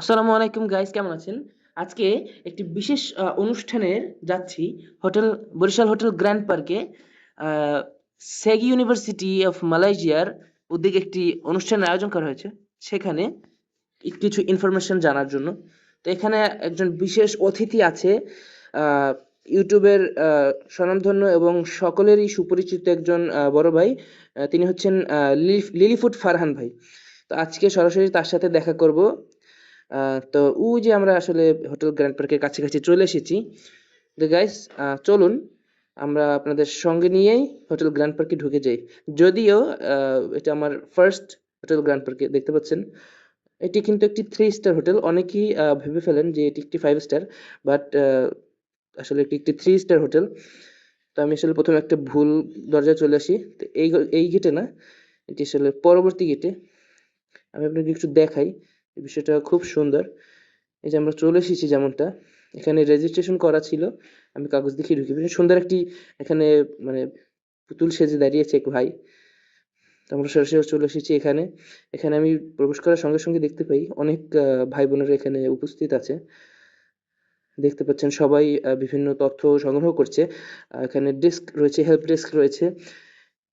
আসসালামু আলাইকুম গাইস, কেমন আছেন? আজকে একটি বিশেষ অনুষ্ঠানের যাচ্ছি বরিশাল হোটেল গ্র্যান্ড পার্কে। সেগি ইউনিভার্সিটি অফ মালয়েশিয়ার উদ্যোগে একটি অনুষ্ঠানের আয়োজন করা হয়েছে। সেখানে কিছু ইনফরমেশন জানার জন্য। তো এখানে একজন বিশেষ অতিথি আছে, আহ, ইউটিউবের স্বনামধন্য এবং সকলেরই সুপরিচিত একজন বড় ভাই। তিনি হচ্ছেন লিলিফুট ফারহান ভাই। তো আজকে সরাসরি তার সাথে দেখা করব। তো ওই যে আমরা আসলে হোটেল গ্র্যান্ড পার্কের কাছাকাছি চলে এসেছি। তো গাইস, চলুন আমরা আপনাদের সঙ্গে নিয়েই হোটেল গ্র্যান্ড পার্কে ঢুকে যাই। যদিও এটা আমার ফার্স্ট হোটেল গ্র্যান্ড পার্কে, দেখতে পাচ্ছেন এটি কিন্তু একটি 3 স্টার হোটেল। অনেকেই ভেবে ফেলেন যে এটি একটি 5 স্টার, বাট আসলে এটি একটি 3 স্টার হোটেল। তো আমি আসলে প্রথমে একটা ভুল দরজায় চলে আসি। তো এই গেটে না, এটি আসলে পরবর্তী গেটে। আমি আপনাকে একটু দেখাই, এই বিষয়টা খুব সুন্দর। এই যে আমরা চলে এসেছি, যেমনটা এখানে রেজিস্ট্রেশন করা ছিল, আমি কাগজ দেখিয়ে ঢুকি। বেশ সুন্দর একটি এখানে মানে পুতুল সেজে দাঁড়িয়েছে এক ভাই। তো আমরা সরাসরি চলে এসেছি এখানে। এখানে আমি প্রবেশ করার সঙ্গে সঙ্গে দেখতে পাই অনেক ভাই বোনেরা এখানে উপস্থিত আছে। দেখতে পাচ্ছেন সবাই বিভিন্ন তথ্য সংগ্রহ করছে। এখানে ডেস্ক রয়েছে, হেল্প ডেস্ক রয়েছে।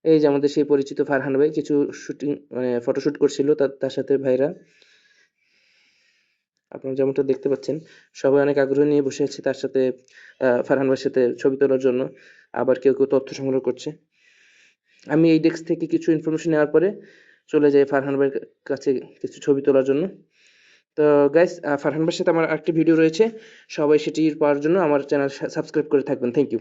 এই যে আমাদের সেই পরিচিত ফারহান ভাই কিছু শুটিং মানে ফটোশুট করছিল তার সাথে ভাইরা। আপনারা যেমনটা দেখতে পাচ্ছেন, সবাই অনেক আগ্রহ নিয়ে বসে আছে তার সাথে, ফারহান ভাইয়ের সাথে ছবি তোলার জন্য। আবার কেউ কেউ তথ্য সংগ্রহ করছে। আমি এই ডেস্ক থেকে কিছু ইনফরমেশন নেওয়ার পরে চলে যাই ফারহান ভাইয়ের কাছে কিছু ছবি তোলার জন্য। তো গাইস, ফারহান ভাইয়ের সাথে আমার আরেকটি ভিডিও রয়েছে, সবাই সেটি পাওয়ার জন্য আমার চ্যানেল সাবস্ক্রাইব করে থাকবেন। Thank you.